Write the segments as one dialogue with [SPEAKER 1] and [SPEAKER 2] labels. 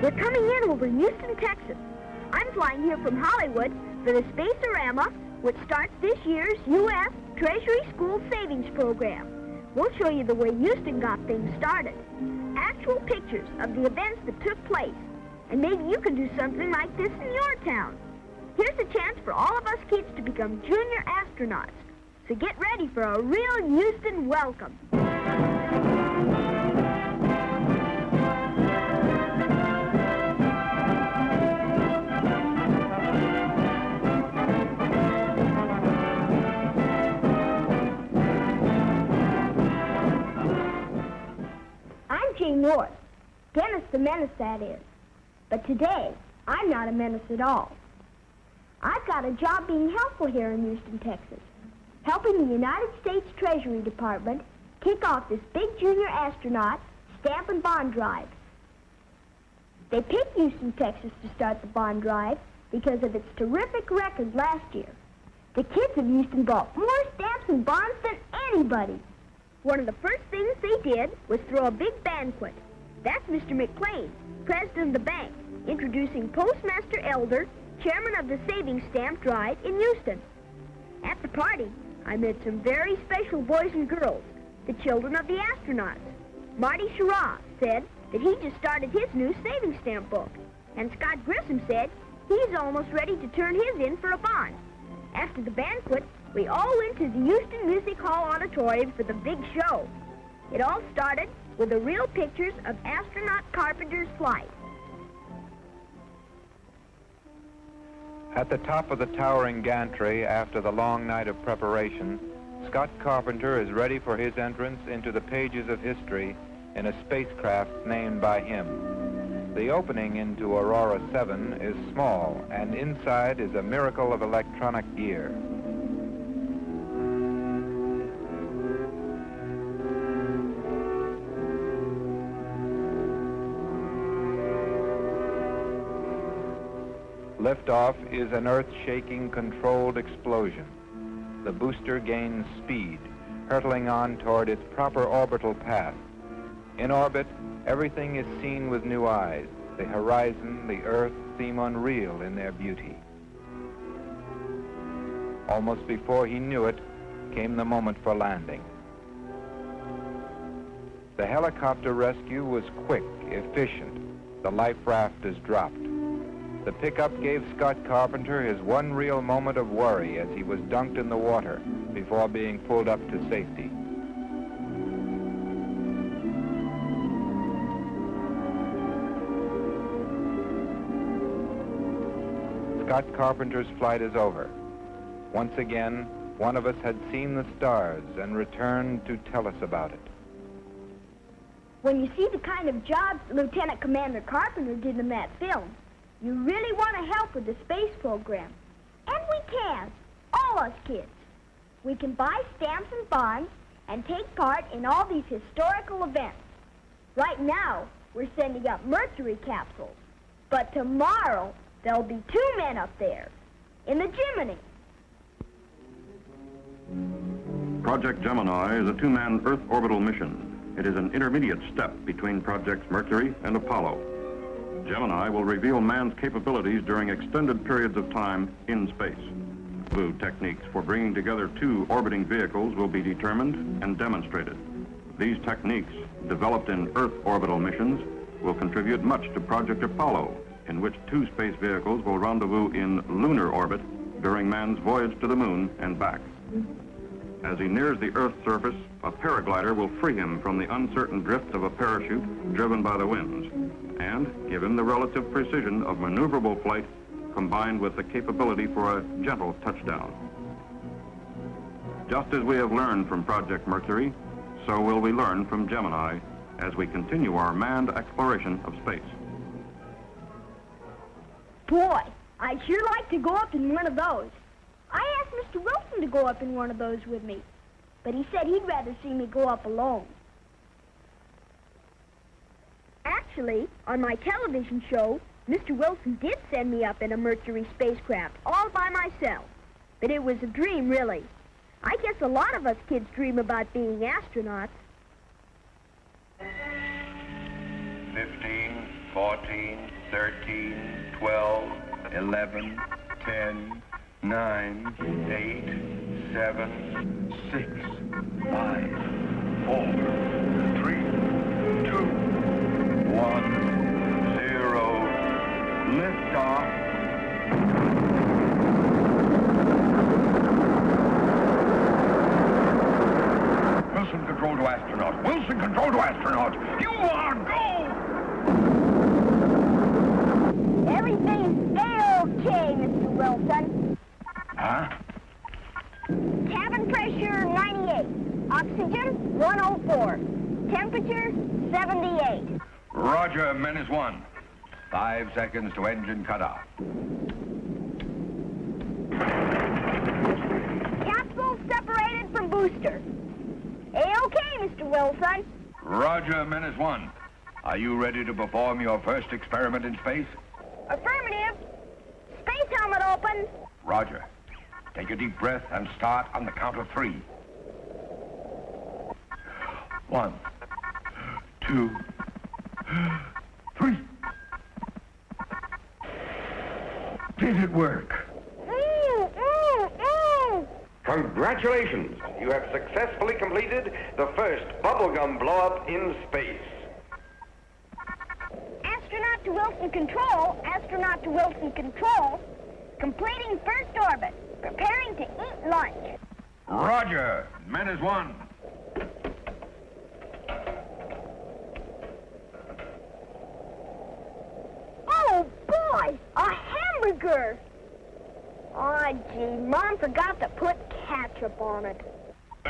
[SPEAKER 1] We're coming in over Houston, Texas. I'm flying here from Hollywood for the Space-orama, which starts this year's U.S. Treasury School Savings Program. We'll show you the way Houston got things started, actual pictures of the events that took place, and maybe you can do something like this in your town. Here's a chance for all of us kids to become junior astronauts. So get ready for a real Houston welcome. I'm Jane North, Dennis the Menace, that is. But today, I'm not a menace at all. I've got a job being helpful here in Houston, Texas, helping the United States Treasury Department kick off this big junior astronaut stamp and bond drive. They picked Houston, Texas to start the bond drive because of its terrific record last year. The kids of Houston bought more stamps and bonds than anybody. One of the first things they did was throw a big banquet. That's Mr. McLean, president of the bank, introducing Postmaster Elder, chairman of the Savings Stamp Drive in Houston. At the party, I met some very special boys and girls, the children of the astronauts. Marty Schirra said that he just started his new savings stamp book, and Scott Grissom said he's almost ready to turn his in for a bond. After the banquet, we all went to the Houston Music Hall auditorium for the big show. It all started with the real pictures of astronaut Carpenter's flight.
[SPEAKER 2] At the top of the towering gantry, after the long night of preparation, Scott Carpenter is ready for his entrance into the pages of history in a spacecraft named by him. The opening into Aurora 7 is small, and inside is a miracle of electronic gear. Liftoff is an earth-shaking, controlled explosion. The booster gains speed, hurtling on toward its proper orbital path. In orbit, everything is seen with new eyes. The horizon, the Earth seem unreal in their beauty. Almost before he knew it, came the moment for landing. The helicopter rescue was quick, efficient. The life raft is dropped. The pickup gave Scott Carpenter his one real moment of worry as he was dunked in the water before being pulled up to safety. Scott Carpenter's flight is over. Once again, one of us had seen the stars and returned to tell us about it.
[SPEAKER 1] When you see the kind of jobs Lieutenant Commander Carpenter did in that film, you really want to help with the space program. And we can, all us kids. We can buy stamps and bonds and take part in all these historical events. Right now, we're sending up Mercury capsules. But tomorrow, there'll be 2 men up there, in the Gemini.
[SPEAKER 3] Project Gemini is a 2-man Earth orbital mission. It is an intermediate step between Projects Mercury and Apollo. Gemini will reveal man's capabilities during extended periods of time in space. New techniques for bringing together 2 orbiting vehicles will be determined and demonstrated. These techniques, developed in Earth orbital missions, will contribute much to Project Apollo, in which 2 space vehicles will rendezvous in lunar orbit during man's voyage to the moon and back. As he nears the Earth's surface, a paraglider will free him from the uncertain drift of a parachute driven by the winds, and give him the relative precision of maneuverable flight combined with the capability for a gentle touchdown. Just as we have learned from Project Mercury, so will we learn from Gemini as we continue our manned exploration of space.
[SPEAKER 1] Boy, I'd sure like to go up in one of those. I asked Mr. Wilson to go up in one of those with me, but he said he'd rather see me go up alone. Actually, on my television show, Mr. Wilson did send me up in a Mercury spacecraft all by myself. But it was a dream, really. I guess a lot of us kids dream about being astronauts.
[SPEAKER 2] 15,
[SPEAKER 4] 14, 13, 12, 11, 10, 9, 8, 7, 6, 5, 4, 3, 2, 1, 0. Liftoff. Wilson, control to astronaut. Wilson, control to astronaut. You are go!
[SPEAKER 1] Everything's A-OK, Mr. Wilson.
[SPEAKER 4] Huh?
[SPEAKER 1] Cabin pressure 98. Oxygen 104. Temperature 78.
[SPEAKER 4] Roger, Menace 1. 5 seconds to engine cutoff.
[SPEAKER 1] Capsule separated from booster. A-OK, Mr. Wilson.
[SPEAKER 4] Roger, Menace 1. Are you ready to perform your first experiment in space?
[SPEAKER 1] Affirmative. Space helmet open.
[SPEAKER 4] Roger. Take a deep breath and start on the count of 3. 1, 2, 3. Did it work?
[SPEAKER 5] Congratulations! You have successfully completed the first bubblegum blow-up in space.
[SPEAKER 1] Astronaut to Wilson Control. Astronaut to Wilson Control. Completing first orbit. Preparing to eat lunch.
[SPEAKER 4] Roger, Menace 1.
[SPEAKER 1] Oh, boy! A hamburger! Aw, gee, Mom forgot to put ketchup on it.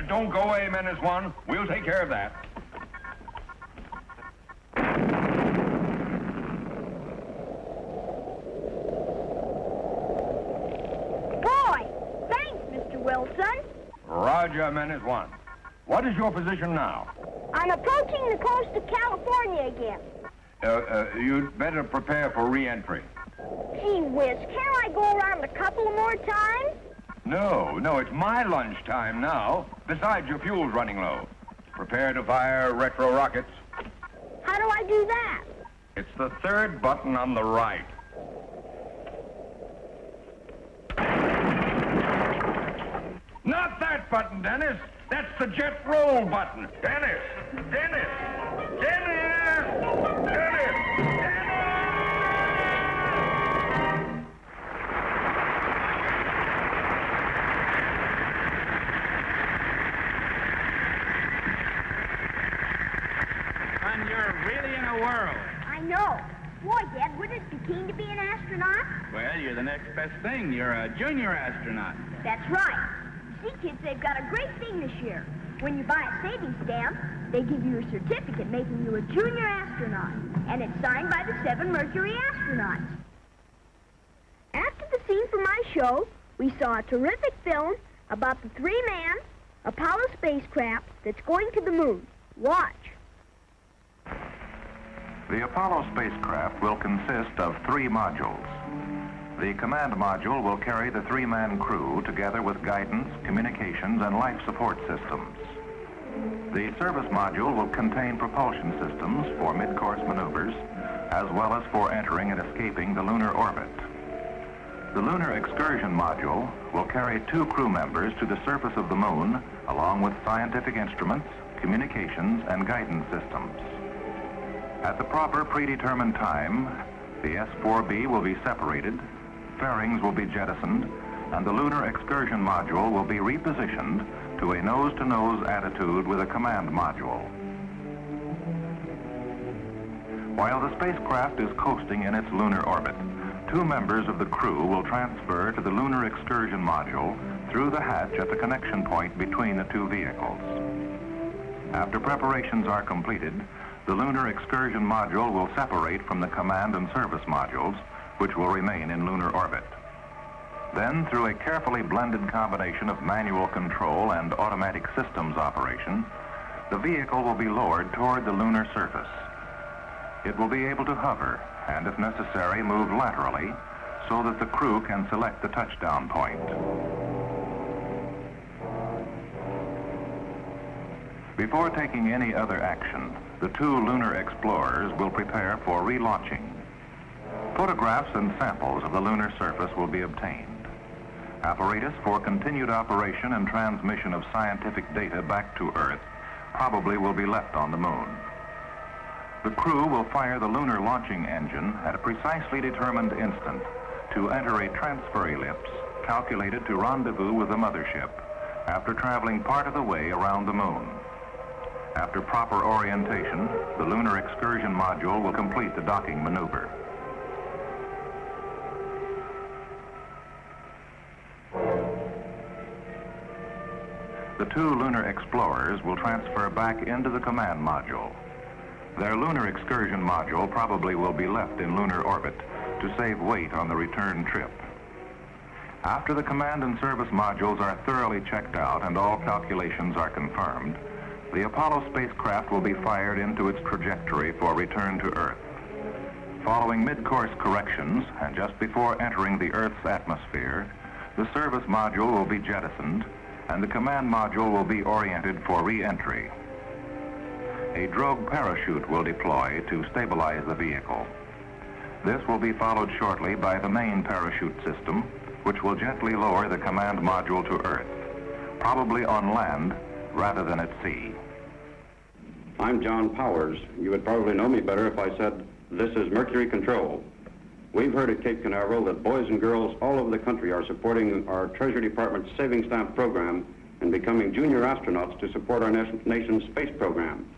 [SPEAKER 4] Don't go away, Menace 1. We'll take care of that.
[SPEAKER 1] Boy! Thanks, Mr. Wilson.
[SPEAKER 4] Roger, Menace 1. What is your position now?
[SPEAKER 1] I'm approaching the coast of California again.
[SPEAKER 4] You'd better prepare for re-entry.
[SPEAKER 1] Gee whiz, can't I go around a couple more times?
[SPEAKER 4] No, it's my lunchtime now. Besides, your fuel's running low. Prepare to fire retro rockets.
[SPEAKER 1] How do I do that?
[SPEAKER 4] It's the third button on the right. Not that button, Dennis. That's the jet roll button. Dennis! Dennis! Dennis! Dennis!
[SPEAKER 6] And you're really in a whirl.
[SPEAKER 1] I know. Boy, Dad, wouldn't it be keen to be an astronaut?
[SPEAKER 6] Well, you're the next best thing. You're a junior astronaut.
[SPEAKER 1] That's right. See, kids, they've got a great thing this year. When you buy a savings stamp, they give you a certificate making you a junior astronaut. And it's signed by the 7 Mercury astronauts. After the scene from my show, we saw a terrific film about the 3-man Apollo spacecraft that's going to the moon. Watch.
[SPEAKER 2] The Apollo spacecraft will consist of 3 modules. The command module will carry the 3-man crew together with guidance, communications, and life support systems. The service module will contain propulsion systems for mid-course maneuvers, as well as for entering and escaping the lunar orbit. The lunar excursion module will carry 2 crew members to the surface of the moon, along with scientific instruments, communications, and guidance systems. At the proper predetermined time, the S-4B will be separated, fairings will be jettisoned, and the lunar excursion module will be repositioned to a nose-to-nose attitude with a command module. While the spacecraft is coasting in its lunar orbit, 2 members of the crew will transfer to the lunar excursion module through the hatch at the connection point between the 2 vehicles. After preparations are completed, the lunar excursion module will separate from the command and service modules, which will remain in lunar orbit. Then, through a carefully blended combination of manual control and automatic systems operation, the vehicle will be lowered toward the lunar surface. It will be able to hover and, if necessary, move laterally so that the crew can select the touchdown point. Before taking any other action,
[SPEAKER 3] The 2 lunar explorers will prepare for relaunching. Photographs and samples of the lunar surface will be obtained. Apparatus for continued operation and transmission of scientific data back to Earth probably will be left on the moon. The crew will fire the lunar launching engine at a precisely determined instant to enter a transfer ellipse calculated to rendezvous with the mothership after traveling part of the way around the moon. After proper orientation, the lunar excursion module will complete the docking maneuver. The 2 lunar explorers will transfer back into the command module. Their lunar excursion module probably will be left in lunar orbit to save weight on the return trip. After the command and service modules are thoroughly checked out and all calculations are confirmed, the Apollo spacecraft will be fired into its trajectory for return to Earth. Following mid-course corrections and just before entering the Earth's atmosphere, the service module will be jettisoned and the command module will be oriented for re-entry. A drogue parachute will deploy to stabilize the vehicle. This will be followed shortly by the main parachute system, which will gently lower the command module to Earth, probably on land rather than at sea.
[SPEAKER 7] I'm John Powers. You would probably know me better if I said, this is Mercury Control. We've heard at Cape Canaveral that boys and girls all over the country are supporting our Treasury Department's Saving Stamp program and becoming junior astronauts to support our nation's space program.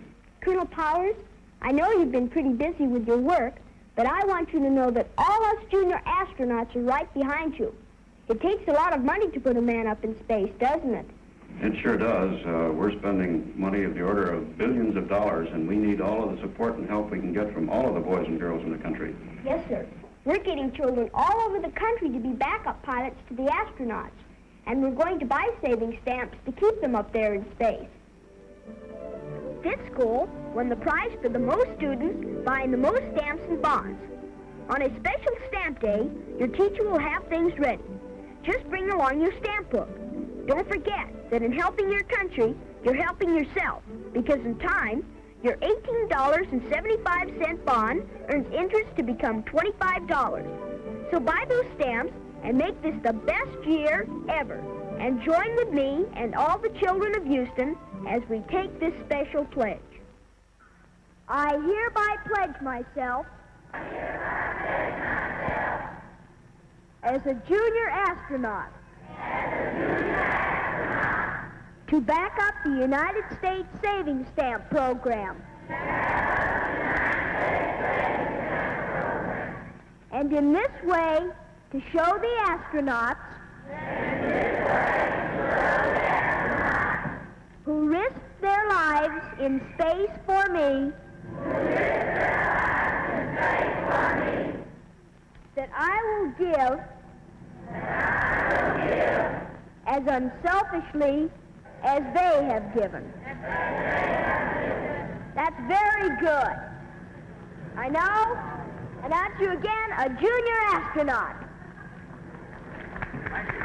[SPEAKER 1] Colonel Powers, I know you've been pretty busy with your work, but I want you to know that all us junior astronauts are right behind you. It takes a lot of money to put a man up in space, doesn't it?
[SPEAKER 7] It sure does. We're spending money of the order of billions of dollars, and we need all of the support and help we can get from all of the boys and girls in the country.
[SPEAKER 1] Yes, sir. We're getting children all over the country to be backup pilots to the astronauts, and we're going to buy saving stamps to keep them up there in space. This school won the prize for the most students buying the most stamps and bonds. On a special stamp day, your teacher will have things ready. Just bring along your stamp book. Don't forget that in helping your country, you're helping yourself, because in time, your $18.75 bond earns interest to become $25. So buy those stamps and make this the best year ever. And join with me and all the children of Houston as we take this special pledge. I hereby pledge myself as a junior astronaut to back up the United States Savings Stamp Program. And in this way, to show the astronauts who risked their lives in space for me that I will give as unselfishly as they have given. That's very good. I now announce you again a junior astronaut.
[SPEAKER 6] Thank you.